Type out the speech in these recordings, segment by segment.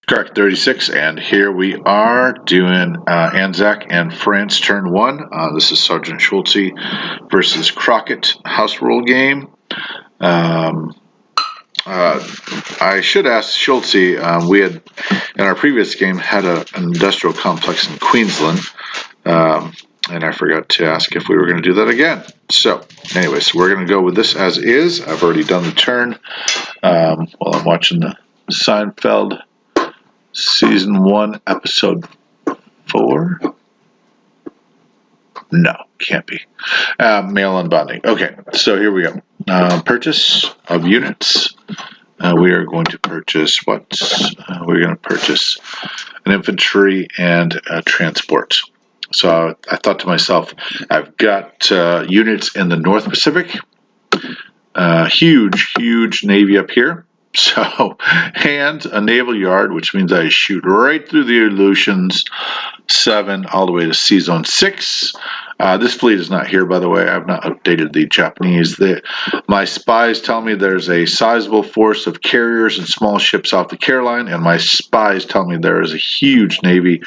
crockett36, and here we are doing Anzac and France turn 1. This is Sergeant Shultzie versus Crockett house rule game. I should ask Shultzie, we had in our previous game had an industrial complex in Queensland, and I forgot to ask if we were going to do that again. So anyways, we're going to go with this as is. I've already done the turn while I'm watching the Seinfeld Season 1, Episode 4? No, can't be. Mail-in bonding. Okay, so here we go. Purchase of units. We are going to purchase what? We're going to purchase an infantry and a transport. So I thought to myself, I've got units in the North Pacific. Huge Navy up here. So, and a naval yard, which means I shoot right through the Aleutians 7 all the way to Sea Zone 6. This fleet is not here, by the way. I've not updated the Japanese. My spies tell me there's a sizable force of carriers and small ships off the Caroline, and my spies tell me there is a huge Navy,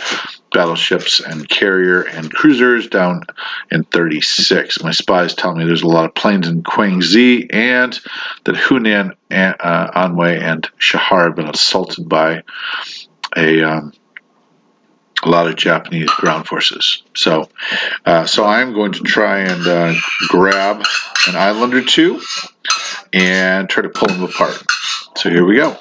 battleships and carrier and cruisers down in 36. My spies tell me there's a lot of planes in Guangxi, and that Hunan, Anhui, and Shahar have been assaulted by a lot of Japanese ground forces. So I'm going to try and grab an island or two and try to pull them apart. So here we go.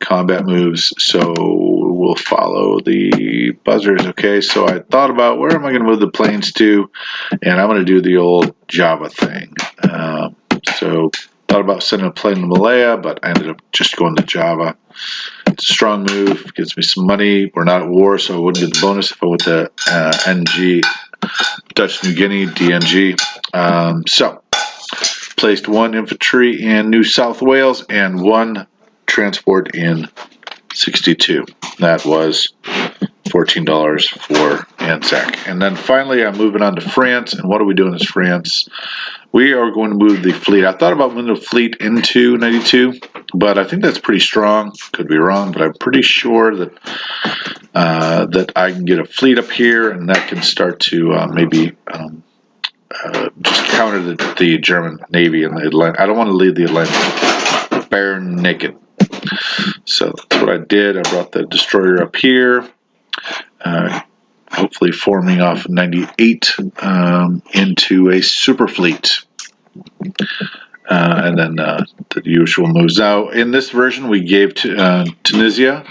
Combat moves. So we'll follow the buzzers. Okay, so I thought about where am I going to move the planes to, and I'm going to do the old Java thing. So thought about sending a plane to Malaya, but I ended up just going to Java. It's a strong move, gives me some money. We're not at war, so I wouldn't get the bonus if I went to NG, Dutch New Guinea, DNG. So placed 1 infantry in New South Wales and 1 transport in 62. That was $14 for Anzac. And then finally, I'm moving on to France. And what are we doing as France? We are going to move the fleet. I thought about moving the fleet into 92, but I think that's pretty strong. Could be wrong, but I'm pretty sure that that I can get a fleet up here, and that can start to maybe just counter the German Navy in the Atlantic. I don't want to leave the Atlantic bare naked. So that's what I did. I brought the destroyer up here. Hopefully forming off 98 into a super fleet. And then the usual moves. Now, in this version, we gave Tunisia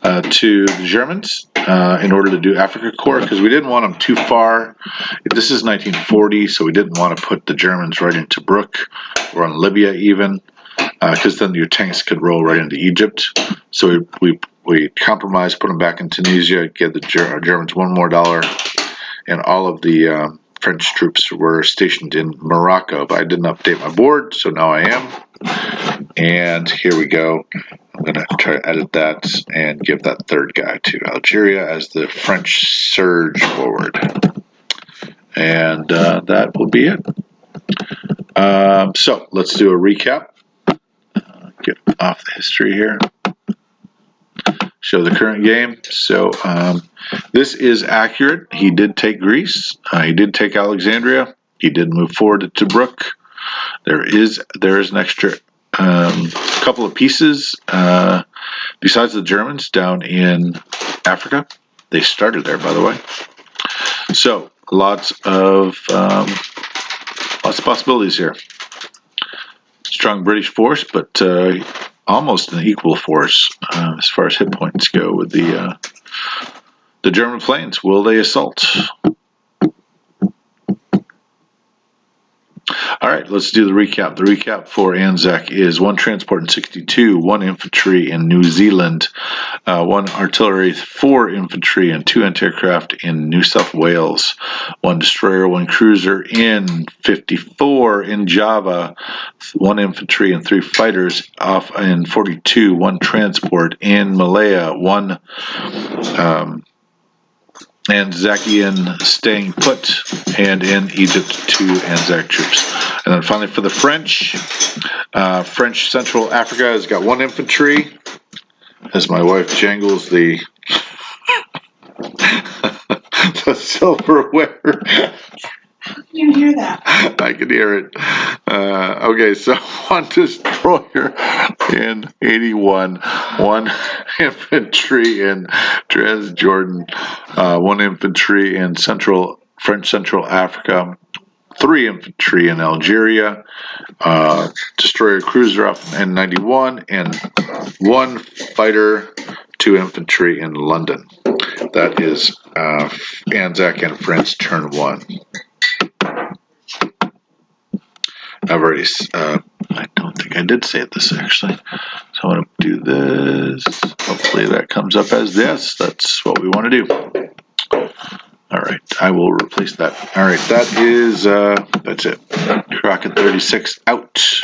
to the Germans in order to do Africa Corps, because we didn't want them too far. This is 1940, so we didn't want to put the Germans right into Tobruk or on Libya even, because then your tanks could roll right into Egypt. So we compromised, put them back in Tunisia, gave the Germans $1 more, and all of the French troops were stationed in Morocco. But I didn't update my board, so now I am. And here we go. I'm going to try to edit that and give that third guy to Algeria as the French surge forward. And that will be it. So let's do a recap. Get off the history here. Show the current game. So this is accurate. He did take Greece. He did take Alexandria. He did move forward to Tobruk. There is an extra couple of pieces besides the Germans down in Africa. They started there, by the way. So lots of possibilities here. Strong British force, but almost an equal force as far as hit points go with the German planes. Will they assault? All right, let's do the recap. The recap for Anzac is 1 transport in 62, 1 infantry in New Zealand, 1 artillery, 4 infantry, and 2 anti-aircraft in New South Wales, 1 destroyer, 1 cruiser in 54 in Java, 1 infantry and 3 fighters off in 42, 1 transport in Malaya, 1 Anzacian staying put, and in Egypt 2 Anzac troops. And then finally for the French, French Central Africa has got 1 infantry, as my wife jangles the the silverware. You hear that? I can hear it. Okay, so one destroyer in 81, one infantry in Transjordan, one infantry in French Central Africa, 3 infantry in Algeria, destroyer cruiser off in 91, and 1 fighter, 2 infantry in London. That is Anzac and France turn 1. I've already, I don't think I did say this actually. So I'm going to do this. Hopefully that comes up as this. That's what we want to do. All right, I will replace that. All right, that is, that's it. Crockett 36 out.